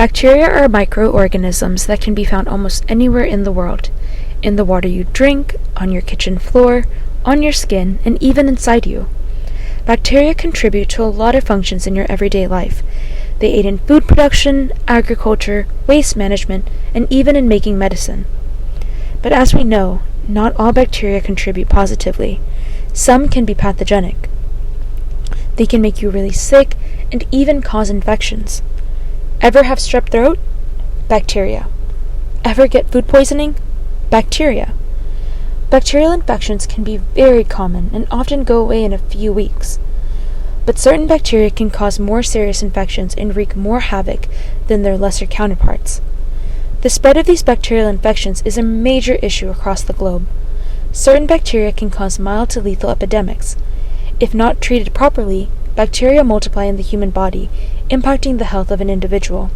Bacteria are microorganisms that can be found almost anywhere in the world. In the water you drink, on your kitchen floor, on your skin, and even inside you. Bacteria contribute to a lot of functions in your everyday life. They aid in food production, agriculture, waste management, and even in making medicine. But as we know, not all bacteria contribute positively. Some can be pathogenic. They can make you really sick and even cause infections. Ever have strep throat? Bacteria. Ever get food poisoning? Bacteria. Bacterial infections can be very common and often go away in a few weeks. But certain bacteria can cause more serious infections and wreak more havoc than their lesser counterparts. The spread of these bacterial infections is a major issue across the globe. Certain bacteria can cause mild to lethal epidemics. If not treated properly, bacteria multiply in the human body, impacting the health of an individual.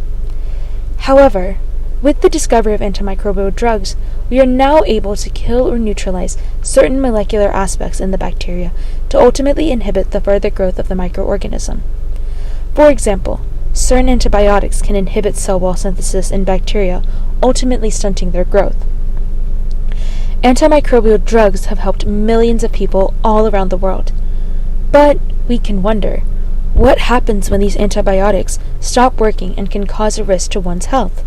However, with the discovery of antimicrobial drugs, we are now able to kill or neutralize certain molecular aspects in the bacteria to ultimately inhibit the further growth of the microorganism. For example, certain antibiotics can inhibit cell wall synthesis in bacteria, ultimately stunting their growth. Antimicrobial drugs have helped millions of people all around the world. But we can wonder, what happens when these antibiotics stop working and can cause a risk to one's health?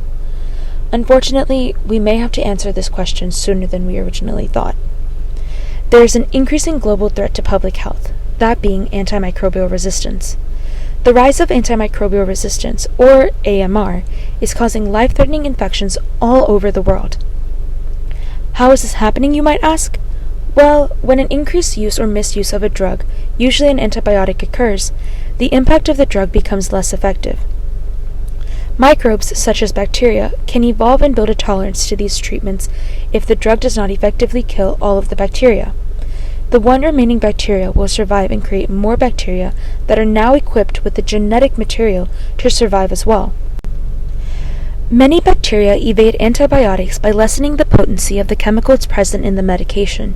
Unfortunately, we may have to answer this question sooner than we originally thought. There is an increasing global threat to public health, that being antimicrobial resistance. The rise of antimicrobial resistance, or AMR, is causing life-threatening infections all over the world. How is this happening, you might ask? Well, when an increased use or misuse of a drug, usually an antibiotic, occurs, the impact of the drug becomes less effective. Microbes, such as bacteria, can evolve and build a tolerance to these treatments if the drug does not effectively kill all of the bacteria. The one remaining bacteria will survive and create more bacteria that are now equipped with the genetic material to survive as well. Many bacteria evade antibiotics by lessening the potency of the chemicals present in the medication.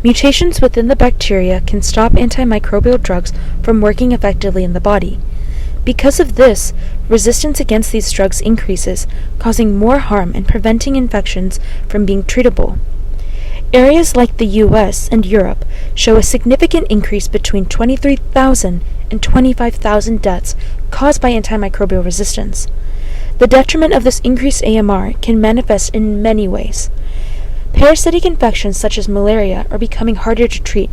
Mutations within the bacteria can stop antimicrobial drugs from working effectively in the body. Because of this, resistance against these drugs increases, causing more harm and preventing infections from being treatable. Areas like the US and Europe show a significant increase between 23,000 and 25,000 deaths caused by antimicrobial resistance. The detriment of this increased AMR can manifest in many ways. Parasitic infections such as malaria are becoming harder to treat.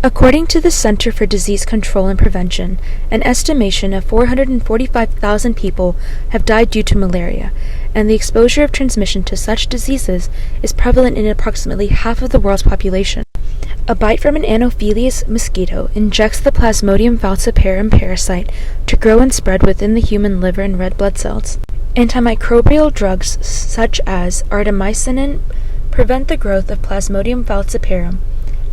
According to the Center for Disease Control and Prevention, an estimation of 445,000 people have died due to malaria, and the exposure of transmission to such diseases is prevalent in approximately half of the world's population. A bite from an Anopheles mosquito injects the Plasmodium falciparum parasite to grow and spread within the human liver and red blood cells. Antimicrobial drugs such as artemisinin prevent the growth of Plasmodium falciparum.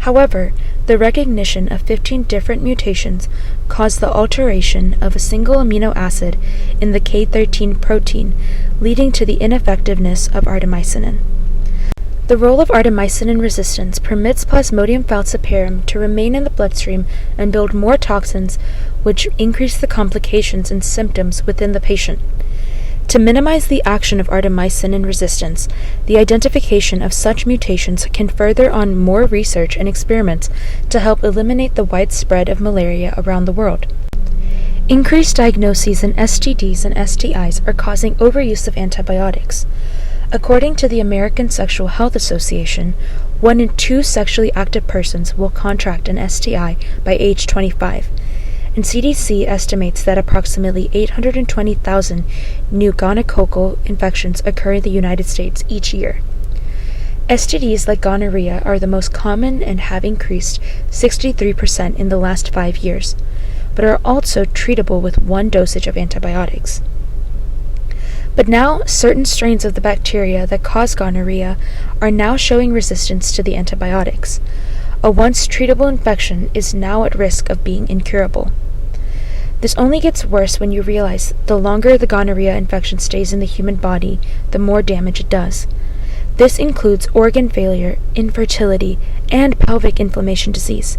However, the recognition of 15 different mutations caused the alteration of a single amino acid in the K13 protein, leading to the ineffectiveness of artemisinin. The role of artemisinin resistance permits Plasmodium falciparum to remain in the bloodstream and build more toxins, which increase the complications and symptoms within the patient. To minimize the action of artemisinin resistance, the identification of such mutations can further on more research and experiments to help eliminate the widespread of malaria around the world. Increased diagnoses in STDs and STIs are causing overuse of antibiotics. According to the American Sexual Health Association, 1 in 2 sexually active persons will contract an STI by age 25. And CDC estimates that approximately 820,000 new gonococcal infections occur in the United States each year. STDs like gonorrhea are the most common and have increased 63% in the last 5 years, but are also treatable with 1 dosage of antibiotics. But now, certain strains of the bacteria that cause gonorrhea are now showing resistance to the antibiotics. A once treatable infection is now at risk of being incurable. This only gets worse when you realize the longer the gonorrhea infection stays in the human body, the more damage it does. This includes organ failure, infertility, and pelvic inflammation disease.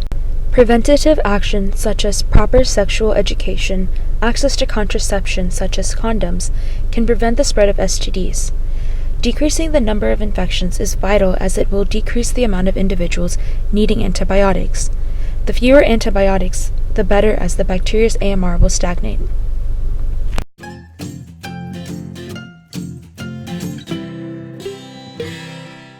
Preventative actions such as proper sexual education, access to contraception such as condoms, can prevent the spread of STDs. Decreasing the number of infections is vital as it will decrease the amount of individuals needing antibiotics. The fewer antibiotics, the better, as the bacteria's AMR will stagnate.